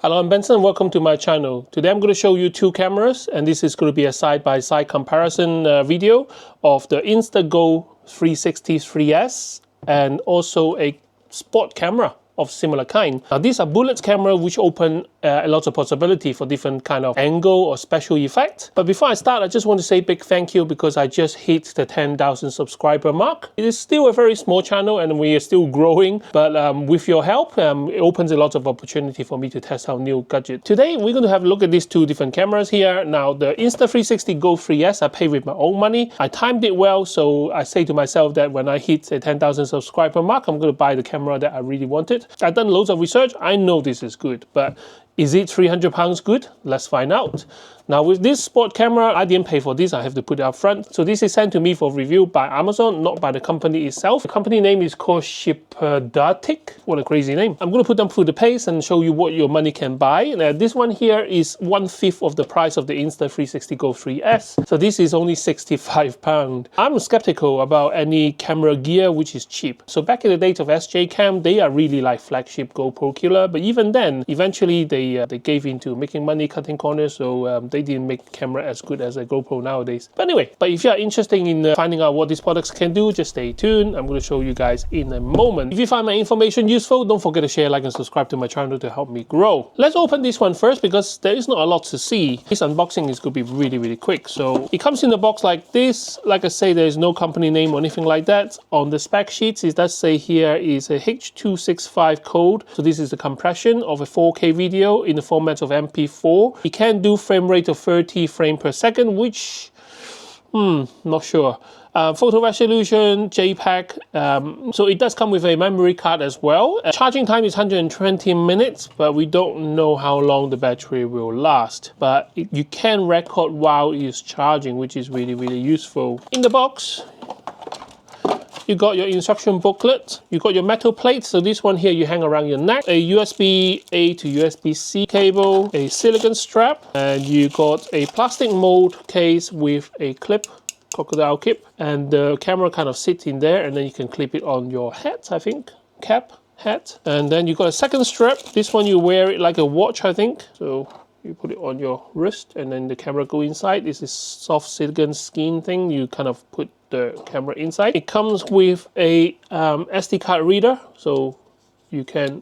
Hello, I'm Benson. Welcome to my channel. Today I'm going to show you two cameras, and this is going to be a side-by-side comparison video of the Insta360 GO 360 and also a sport camera of similar kind. Now these are bullet camera which open a lot of possibility for different kind of angle or special effect. But before I start, I just want to say big thank you because I just hit the 10,000 subscriber mark. It is still a very small channel and we are still growing, but with your help, it opens a lot of opportunity for me to test out new gadgets. Today we're going to have a look at these two different cameras here. Now the Insta360 GO 3S I paid with my own money. I timed it well, so I say to myself that when I hit a 10,000 subscriber mark, I'm going to buy the camera that I really wanted. I've done loads of research. I know this is good, but is it £300 good? Let's find out. Now with this sport camera, I didn't pay for this. I have to put it up front. So this is sent to me for review by Amazon, not by the company itself. The company name is called SHPTDJTIC. What a crazy name. I'm going to put them through the pace and show you what your money can buy. Now this one here is 1/5 of the price of the Insta360 GO 3S. So this is only £65. I'm skeptical about any camera gear which is cheap. So back in the days of SJ Cam, they are really like flagship GoPro killer. But even then, eventually they gave into making money, cutting corners. So they didn't make camera as good as a GoPro nowadays. But anyway, if you are interested in finding out what these products can do, just stay tuned. I'm going to show you guys in a moment. If you find my information useful, don't forget to share, like, and subscribe to my channel to help me grow. Let's open this one first because there is not a lot to see. This unboxing is going to be really quick. So it comes in the box like this. Like I say, there is no company name or anything like that. On the spec sheets, it does say here is a H265 code. So this is the compression of a 4K video in the format of MP4. It can do frame rate of 30 frames per second, which not sure. Photo resolution, JPEG. So it does come with a memory card as well. Charging time is 120 minutes, but we don't know how long the battery will last. But you can record while it's charging, which is really useful. In the box, you got your instruction booklet, you got your metal plate, so this one here you hang around your neck, a USB-A to USB-C cable, a silicone strap, and you got a plastic mold case with a clip, crocodile clip, and the camera kind of sits in there, and then you can clip it on your hat, I think, cap, hat. And then you got a second strap. This one you wear it like a watch, I think, so you put it on your wrist and then the camera go inside. This is soft silicone skin thing. You kind of put the camera inside. It comes with a SD card reader, so you can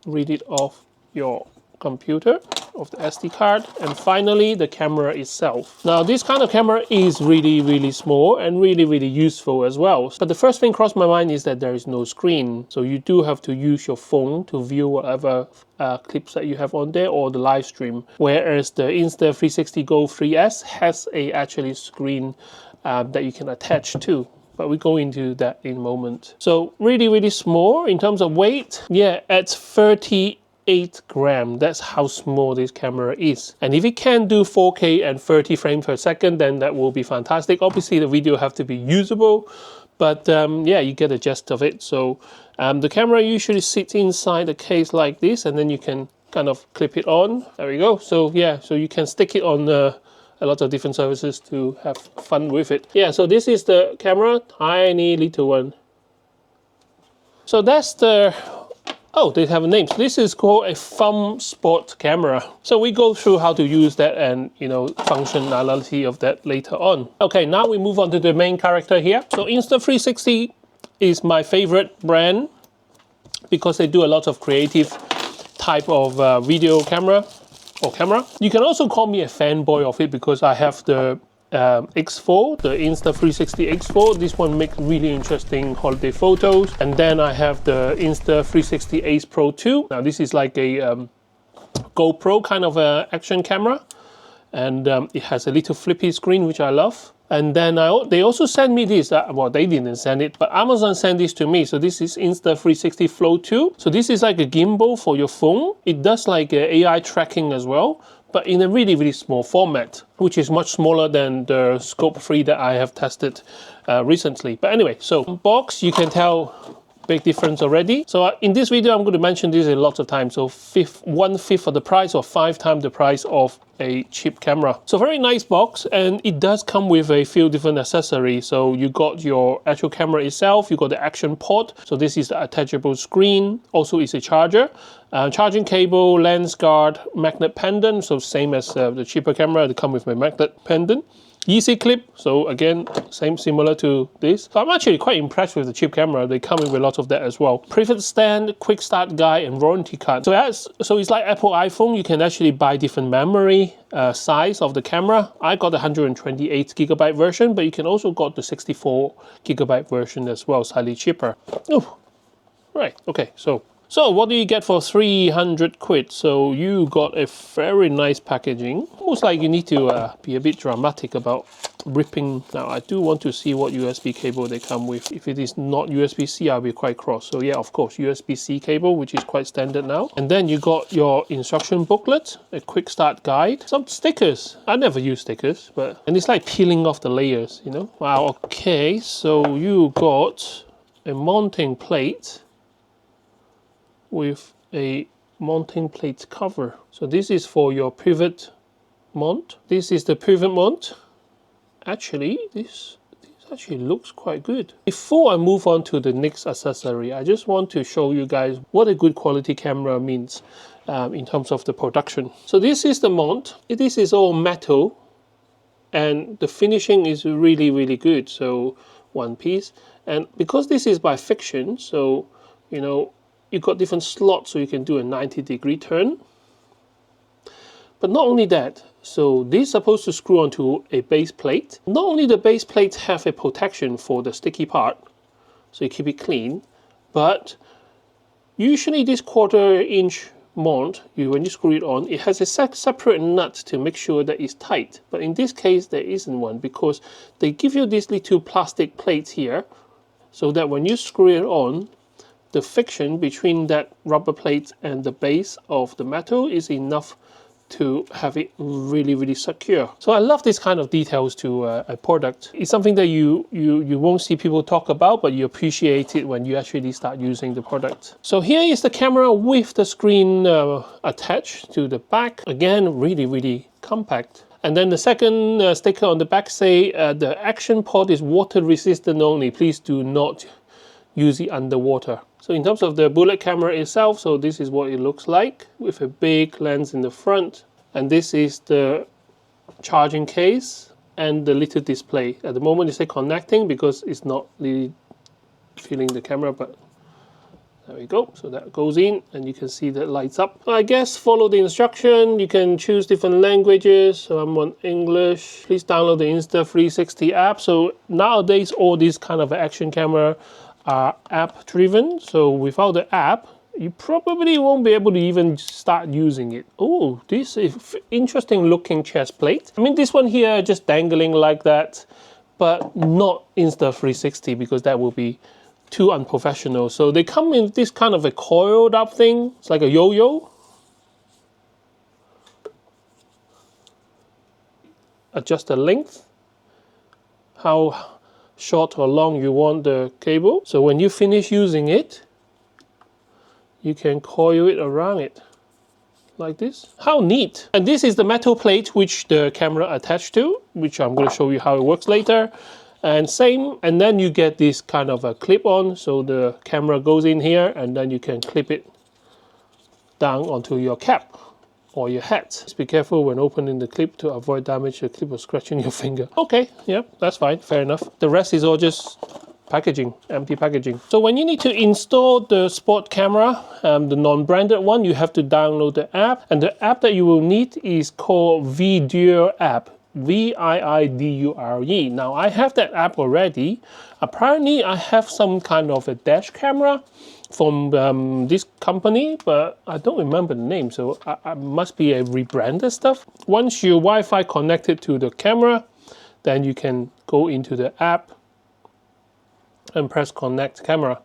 read it off your computer, of the SD card. And finally, the camera itself. Now this kind of camera is really small and really useful as well. But the first thing crossed my mind is that there is no screen, so you do have to use your phone to view whatever clips that you have on there or the live stream, whereas the Insta360 GO 3S has a actually screen that you can attach to. But we go into that in a moment. So really small in terms of weight. Yeah, at 38 grams. That's how small this camera is. And if it can do 4K and 30 frames per second, then that will be fantastic. Obviously, the video have to be usable, but yeah, you get the gist of it. So the camera usually sits inside the case like this, and then you can kind of clip it on. There we go. So yeah, so you can stick it on a lot of different surfaces to have fun with it. Yeah, so this is the camera, tiny little one. So that's the, oh, they have a name. So this is called a thumb sport camera. So we go through how to use that and, you know, functionality of that later on. Okay, now we move on to the main character here. So Insta360 is my favorite brand because they do a lot of creative type of video camera. You can also call me a fanboy of it because I have the X4, the Insta360 X4. This one makes really interesting holiday photos. And then I have the Insta360 Ace Pro 2. Now this is like a GoPro kind of action camera. And it has a little flippy screen, which I love. And then they also sent me this, well, they didn't send it, but Amazon sent this to me. So this is Insta360 Flow 2. So this is like a gimbal for your phone. It does like AI tracking as well, but in a really small format, which is much smaller than the Scope 3 that I have tested recently. But anyway, so box, you can tell big difference already. So in this video, I'm going to mention this a lot of times. So 1/5 of the price or 5 times the price of a cheap camera. So very nice box, and it does come with a few different accessories. So you got your actual camera itself, you got the action port. So this is the attachable screen. Also is a charger, charging cable, lens guard, magnet pendant. So same as the cheaper camera, they come with a magnet pendant. Easy clip, so again, similar to this. So I'm actually quite impressed with the cheap camera. They come with a lot of that as well. Pivot stand, quick start guide, and warranty card. So it's like Apple iPhone. You can actually buy different memory size of the camera. I got the 128GB version, but you can also got the 64GB version as well, slightly cheaper. Oh, right, okay, so what do you get for 300 quid? So you got a very nice packaging. Almost like you need to be a bit dramatic about ripping. Now I do want to see what USB cable they come with. If it is not USB-C, I'll be quite cross. So yeah, of course, USB-C cable, which is quite standard now. And then you got your instruction booklet, a quick start guide, some stickers. I never use stickers, and it's like peeling off the layers, you know? Wow, okay, so you got a mounting plate with a mounting plate cover. So this is for your pivot mount. This is the pivot mount. Actually, this actually looks quite good. Before I move on to the next accessory, I just want to show you guys what a good quality camera means in terms of the production. So this is the mount. This is all metal, and the finishing is really, really good. So one piece, and because this is by fiction, so you know, you've got different slots, so you can do a 90-degree turn. But not only that, so this is supposed to screw onto a base plate. Not only the base plates have a protection for the sticky part, so you keep it clean, but usually this 1/4 inch mount, when you screw it on, it has a separate nut to make sure that it's tight. But in this case, there isn't one, because they give you these little plastic plates here, so that when you screw it on, the friction between that rubber plate and the base of the metal is enough to have it really, really secure. So I love this kind of details to a product. It's something that you won't see people talk about, but you appreciate it when you actually start using the product. So here is the camera with the screen attached to the back. Again, really, really compact. And then the second sticker on the back say the action port is water resistant only. Please do not use it underwater. So in terms of the bullet camera itself, so this is what it looks like with a big lens in the front. And this is the charging case and the little display. At the moment it says connecting because it's not really feeling the camera, but there we go. So that goes in and you can see that lights up. I guess follow the instruction. You can choose different languages. So I'm on English. Please download the Insta360 app. So nowadays all these kind of action camera are app driven, so without the app you probably won't be able to even start using it. Oh, this is interesting looking chest plate. I mean, this one here just dangling like that, but not Insta360 because that will be too unprofessional. So they come in this kind of a coiled up thing. It's like a yo-yo. Adjust the length, how short or long you want the cable. So when you finish using it, you can coil it around it like this. How neat. And this is the metal plate which the camera attached to, which I'm going to show you how it works later. And same, and then you get this kind of a clip on, so the camera goes in here and then you can clip it down onto your cap or your hat. Just be careful when opening the clip to avoid damage the clip or scratching your finger. Okay, yeah, that's fine, fair enough. The rest is all just packaging, empty packaging. So when you need to install the sport camera, the non-branded one, you have to download the app. And the app that you will need is called Vidure app. Viidure. Now I have that app already. Apparently I have some kind of a dash camera from this company, but I don't remember the name, so I must be a rebranded stuff. Once your Wi-Fi connected to the camera, then you can go into the app and press connect camera.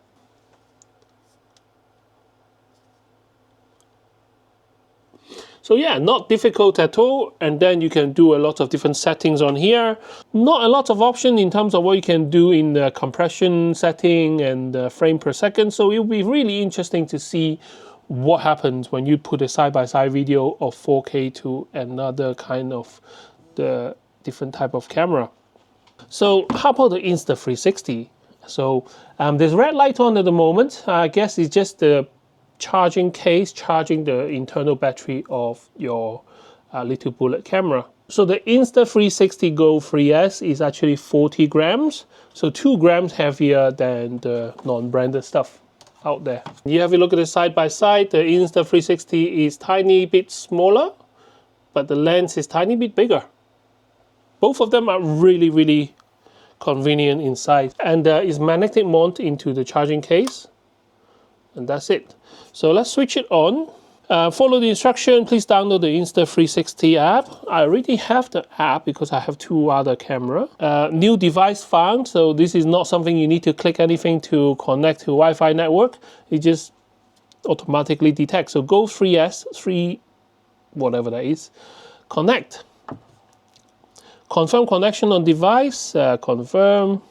So yeah, not difficult at all. And then you can do a lot of different settings on here. Not a lot of option in terms of what you can do in the compression setting and frame per second. So it'll be really interesting to see what happens when you put a side-by-side video of 4K to another kind of the different type of camera. So how about the Insta360? So there's red light on at the moment. I guess it's just the charging case, charging the internal battery of your little bullet camera. So the Insta360 GO 3S is actually 40 grams, so 2 grams heavier than the non-branded stuff out there. You have a look at the side by side. The Insta360 is tiny bit smaller, but the lens is tiny bit bigger. Both of them are really convenient inside, and is magnetic mount into the charging case, and that's it. So let's switch it on. Follow the instruction. Please download the Insta360 app. I already have the app because I have 2 other cameras. New device found. So this is not something you need to click anything to connect to Wi-Fi network. It just automatically detects. So Go 3S, 3 whatever that is, connect. Confirm connection on device, confirm.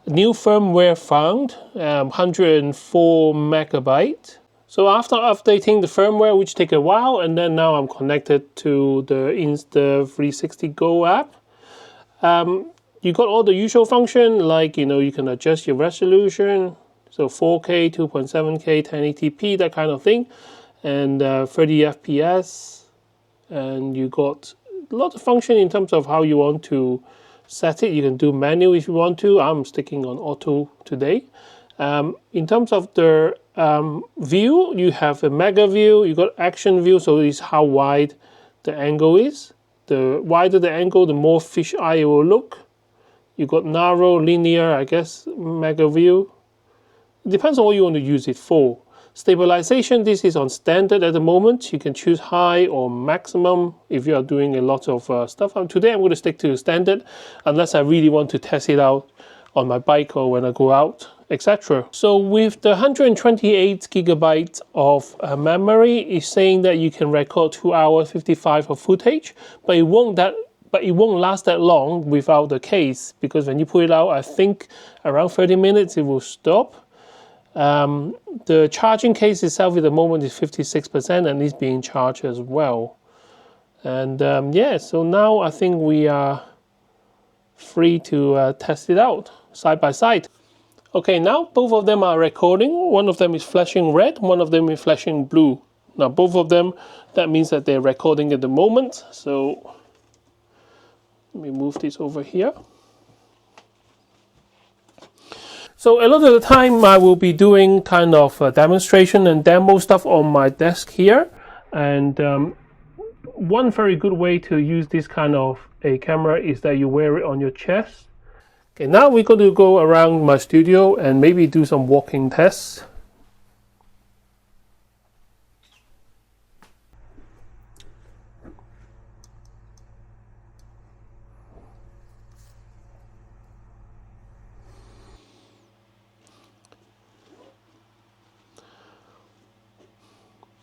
New firmware found, 104 megabyte. So after updating the firmware, which take a while, and then now I'm connected to the Insta360 GO app. You got all the usual function, like, you can adjust your resolution, so 4K, 2.7K, 1080p, that kind of thing, and 30 FPS, and you got a lot of function in terms of how you want to set it. You can do manual if you want to. I'm sticking on auto today. In terms of the view, you have a mega view, you got action view, so it's how wide the angle is. The wider the angle, the more fish eye it will look. You got narrow, linear, I guess, mega view. It depends on what you want to use it for. Stabilization, this is on standard at the moment. You can choose high or maximum if you are doing a lot of stuff. Today I'm going to stick to standard unless I really want to test it out on my bike or when I go out, etc. So with the 128 gigabytes of memory, it's saying that you can record 2 hours 55 of footage, but it won't last that long without the case, because when you put it out, I think around 30 minutes it will stop. The charging case itself at the moment is 56% and is being charged as well. And yeah, so now I think we are free to test it out side by side. Okay, now both of them are recording. One of them is flashing red, one of them is flashing blue. Now both of them, that means that they're recording at the moment. So let me move this over here. So a lot of the time I will be doing kind of a demonstration and demo stuff on my desk here. And one very good way to use this kind of a camera is that you wear it on your chest. Okay, now we're going to go around my studio and maybe do some walking tests.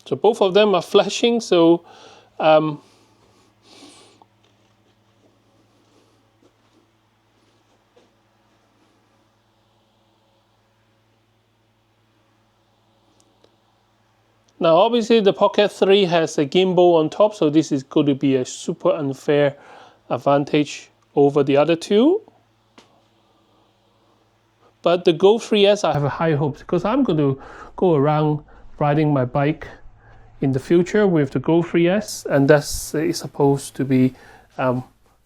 So both of them are flashing, so now obviously the Pocket 3 has a gimbal on top, so this is going to be a super unfair advantage over the other two. But the Go 3S, I have high hopes because I'm going to go around riding my bike in the future with the Go 3S, and that's supposed to be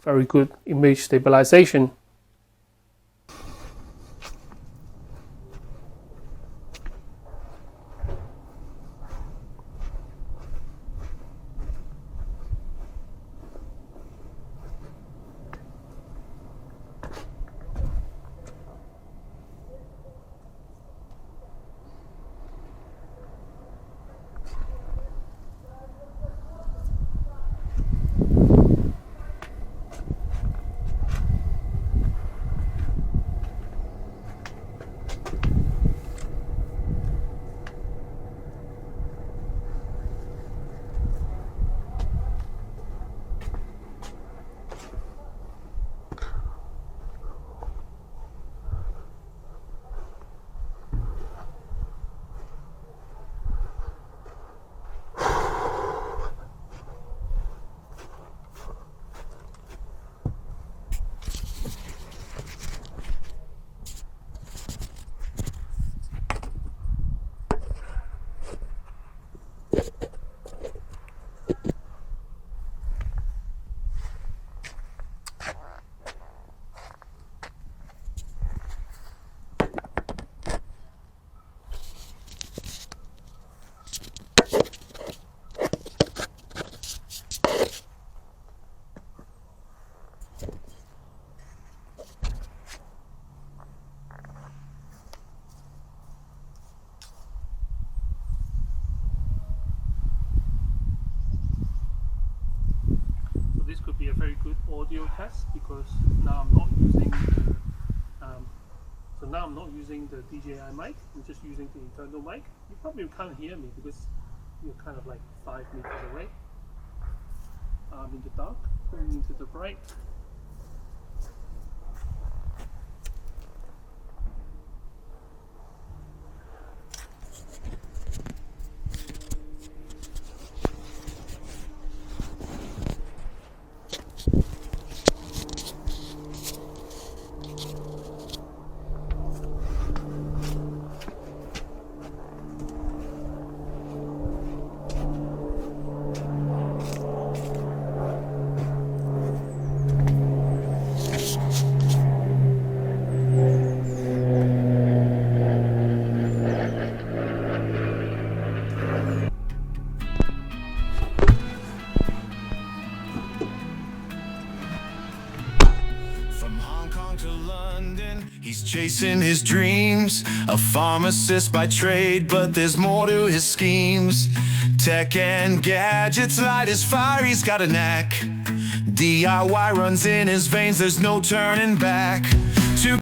very good image stabilization. this could be a very good audio test, because now I'm not using the DJI mic. I'm just using the internal mic. You probably can't hear me because you're kind of like 5 meters away. I'm in the dark, going into the bright. To London, he's chasing his dreams. A pharmacist by trade, but there's more to his schemes. Tech and gadgets light his fire, he's got a knack. DIY runs in his veins, there's no turning back.